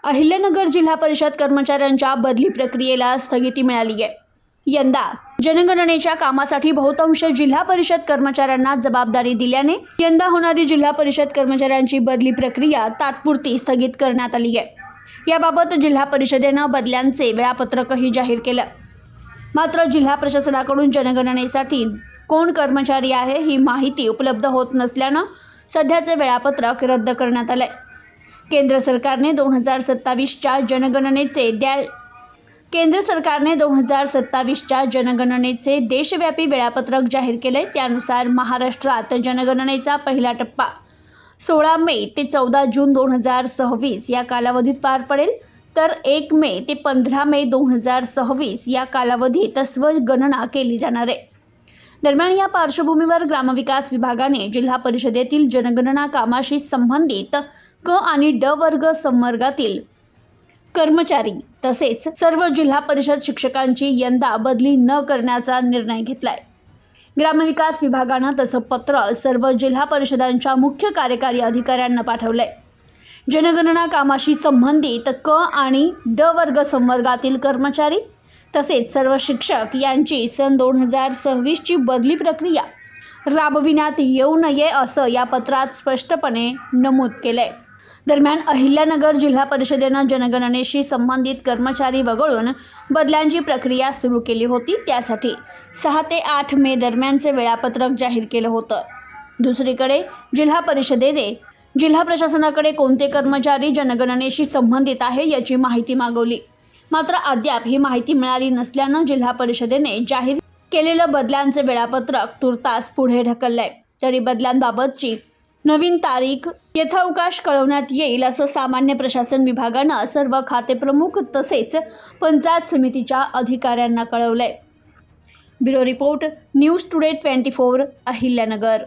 अहिल्यानगर जिल्हा परिषद कर्मचाऱ्यांच्या बदली प्रक्रियेला स्थगिती मिळाली आहे। यंदा जनगणनेच्या कामासाठी बहुतांश जिल्हा परिषद कर्मचाऱ्यांना जबाबदारी दिल्याने यंदा होणारी जिल्हा परिषद कर्मचाऱ्यांची बदली प्रक्रिया तात्पुरती स्थगित करण्यात आली आहे। याबाबत जिल्हा परिषदेनं बदल्यांचे वेळापत्रकही जाहीर केलं। मात्र जिल्हा प्रशासनाकडून जनगणनेसाठी कोण कर्मचारी आहे ही माहिती उपलब्ध होत नसल्यानं सध्याचे वेळापत्रक रद्द करण्यात आले। केंद्र सरकारने 2027च्या जनगणनेचे देशव्यापी वेळापत्रक जाहीर केले। त्यानुसार महाराष्ट्रात जनगणनेचा पहिला टप्पा 16 मे ते 14 जून 2026 या कालावधीत पार पडेल, तर 1 मे ते 15 मे 2026 या कालावधीत स्वगणना केली जाणार आहे। दरम्यान या पार्श्वभूमीवर ग्रामविकास विभागाने जिल्हा परिषदेतील जनगणना कामाशी संबंधित क आणि ड वर्ग संवर्गातील कर्मचारी तसेच सर्व जिल्हा परिषद शिक्षकांची यंदा बदली न करण्याचा निर्णय घेतलाय। ग्रामविकास विभागानं तसं पत्र सर्व जिल्हा परिषदांच्या मुख्य कार्यकारी अधिकाऱ्यांना पाठवलंय। जनगणना कामाशी संबंधित क आणि ड वर्ग संवर्गातील कर्मचारी तसेच सर्व शिक्षक यांची सन 2026 ची बदली प्रक्रिया राबविण्यात येऊ नये असं या पत्रात स्पष्टपणे नमूद केलंय। दरम्यान अहिल्यानगर जिल्हा परिषदेनं जनगणनेशी संबंधित कर्मचारी वगळून बदल्यांची प्रक्रिया सुरू केली होती। त्यासाठी 6 ते 8 मे दरम्यानचे वेळापत्रक जाहीर केलं होतं। दुसरीकडे जिल्हा परिषदेने जिल्हा प्रशासनाकडे कोणते कर्मचारी जनगणनेशी संबंधित आहे याची माहिती मागवली, मात्र अद्याप ही माहिती मिळाली नसल्यानं जिल्हा परिषदेने जाहीर केलेलं बदल्यांचे वेळापत्रक तुर्तास पुढे ढकललंय। तरी बदल्यांबाबतची नवीन तारीख यथावकाश कळवण्यात येईल असं सामान्य प्रशासन विभागानं सर्व खातेप्रमुख तसेच पंचायत समितीच्या अधिकाऱ्यांना कळवलंय। Bureau report, news today 24, Ahilyanagar.